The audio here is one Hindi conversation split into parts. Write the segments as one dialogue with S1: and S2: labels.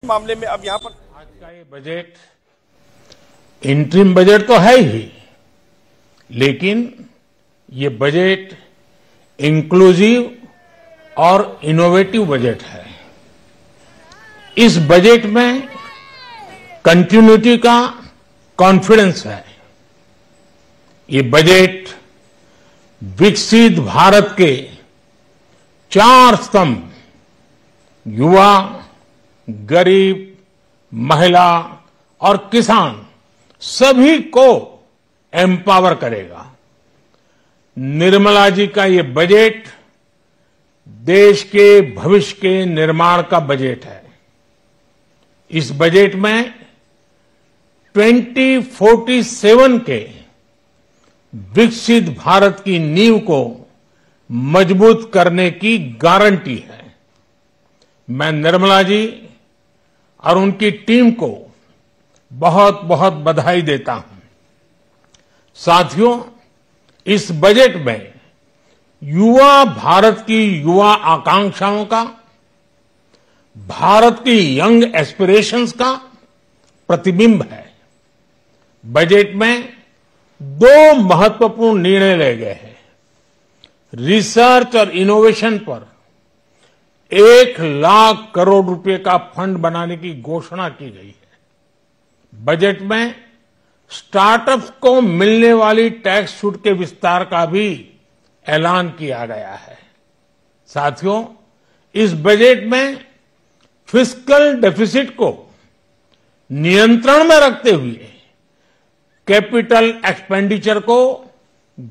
S1: मामले में अब यहाँ पर
S2: आज का ये बजट इंटरिम बजट तो है ही, लेकिन ये बजट इंक्लूसिव और इनोवेटिव बजट है। इस बजट में कंटिन्यूटी का कॉन्फिडेंस है। ये बजट विकसित भारत के 4 स्तंभ युवा, गरीब, महिला और किसान सभी को एम्पावर करेगा। निर्मला जी का ये बजट देश के भविष्य के निर्माण का बजट है। इस बजट में 2047 के विकसित भारत की नींव को मजबूत करने की गारंटी है। मैं निर्मला जी और उनकी टीम को बहुत बहुत बधाई देता हूं। साथियों, इस बजट में युवा भारत की युवा आकांक्षाओं का, भारत की यंग एस्पिरेशंस का प्रतिबिंब है। बजट में 2 महत्वपूर्ण निर्णय लिए गए हैं। रिसर्च और इनोवेशन पर 1 लाख करोड़ रुपए का फंड बनाने की घोषणा की गई है। बजट में स्टार्टअप्स को मिलने वाली टैक्स छूट के विस्तार का भी ऐलान किया गया है। साथियों, इस बजट में फिस्कल डेफिसिट को नियंत्रण में रखते हुए कैपिटल एक्सपेंडिचर को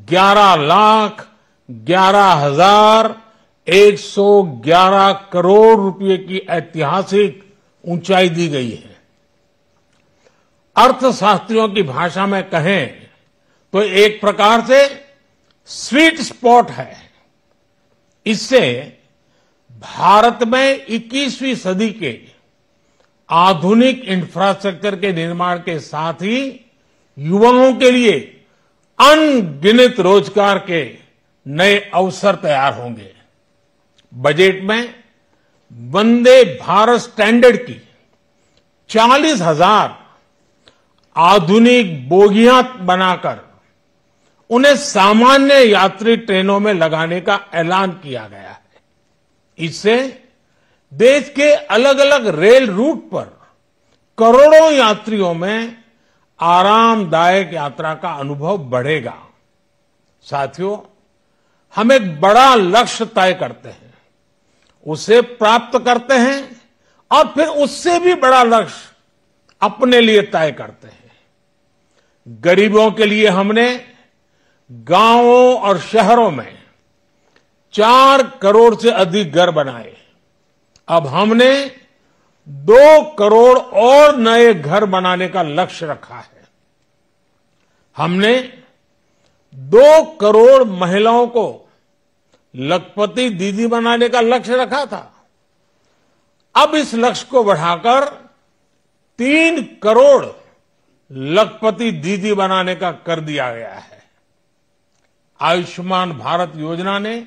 S2: 11,11,111 करोड़ रुपए की ऐतिहासिक ऊंचाई दी गई है। अर्थशास्त्रियों की भाषा में कहें तो एक प्रकार से स्वीट स्पॉट है। इससे भारत में 21वीं सदी के आधुनिक इंफ्रास्ट्रक्चर के निर्माण के साथ ही युवाओं के लिए अनगिनत रोजगार के नए अवसर तैयार होंगे। बजट में वंदे भारत स्टैंडर्ड की 40,000 आधुनिक बोगियां बनाकर उन्हें सामान्य यात्री ट्रेनों में लगाने का ऐलान किया गया है। इससे देश के अलग अलग रेल रूट पर करोड़ों यात्रियों में आरामदायक यात्रा का अनुभव बढ़ेगा। साथियों, हम एक बड़ा लक्ष्य तय करते हैं, उसे प्राप्त करते हैं और फिर उससे भी बड़ा लक्ष्य अपने लिए तय करते हैं। गरीबों के लिए हमने गांवों और शहरों में 4 करोड़ से अधिक घर बनाए। अब हमने 2 करोड़ और नए घर बनाने का लक्ष्य रखा है। हमने 2 करोड़ महिलाओं को लखपति दीदी बनाने का लक्ष्य रखा था। अब इस लक्ष्य को बढ़ाकर 3 करोड़ लखपति दीदी बनाने का कर दिया गया है। आयुष्मान भारत योजना ने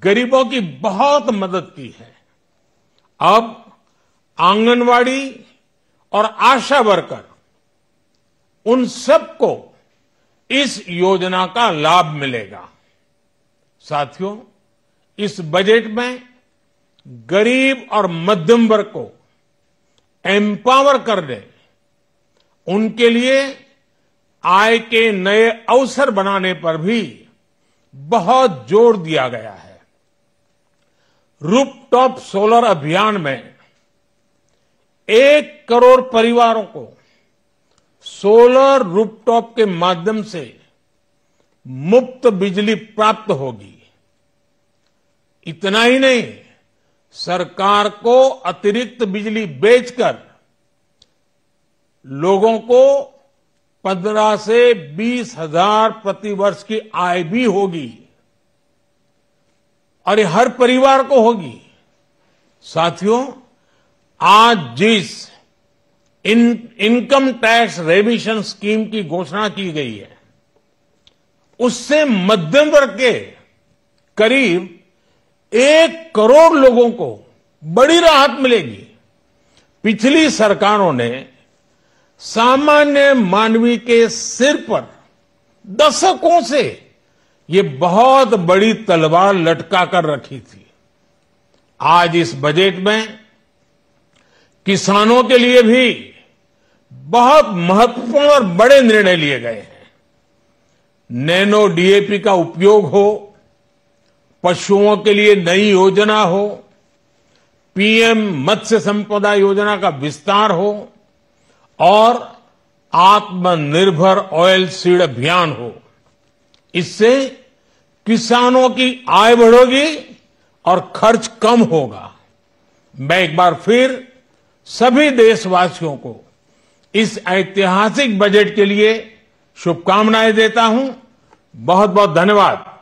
S2: गरीबों की बहुत मदद की है। अब आंगनवाड़ी और आशा वर्कर, उन सबको इस योजना का लाभ मिलेगा। साथियों, इस बजट में गरीब और मध्यम वर्ग को एम्पावर करने, उनके लिए आय के नए अवसर बनाने पर भी बहुत जोर दिया गया है। रूफटॉप सोलर अभियान में 1 करोड़ परिवारों को सोलर रूफटॉप के माध्यम से मुफ्त बिजली प्राप्त होगी। इतना ही नहीं, सरकार को अतिरिक्त बिजली बेचकर लोगों को 15 से 20 हजार प्रति वर्ष की आय भी होगी और ये हर परिवार को होगी। साथियों, आज जिस इनकम टैक्स रेमिशन स्कीम की घोषणा की गई है, उससे मध्यम वर्ग के करीब 1 करोड़ लोगों को बड़ी राहत मिलेगी। पिछली सरकारों ने सामान्य मानवी के सिर पर दशकों से ये बहुत बड़ी तलवार लटका कर रखी थी। आज इस बजट में किसानों के लिए भी बहुत महत्वपूर्ण और बड़े निर्णय लिए गए हैं। नैनो डीएपी का उपयोग हो, पशुओं के लिए नई योजना हो, पीएम मत्स्य संपदा योजना का विस्तार हो और आत्मनिर्भर ऑयल सीड अभियान हो। इससे किसानों की आय बढ़ेगी और खर्च कम होगा। मैं एक बार फिर सभी देशवासियों को इस ऐतिहासिक बजट के लिए शुभकामनाएं देता हूं। बहुत बहुत धन्यवाद।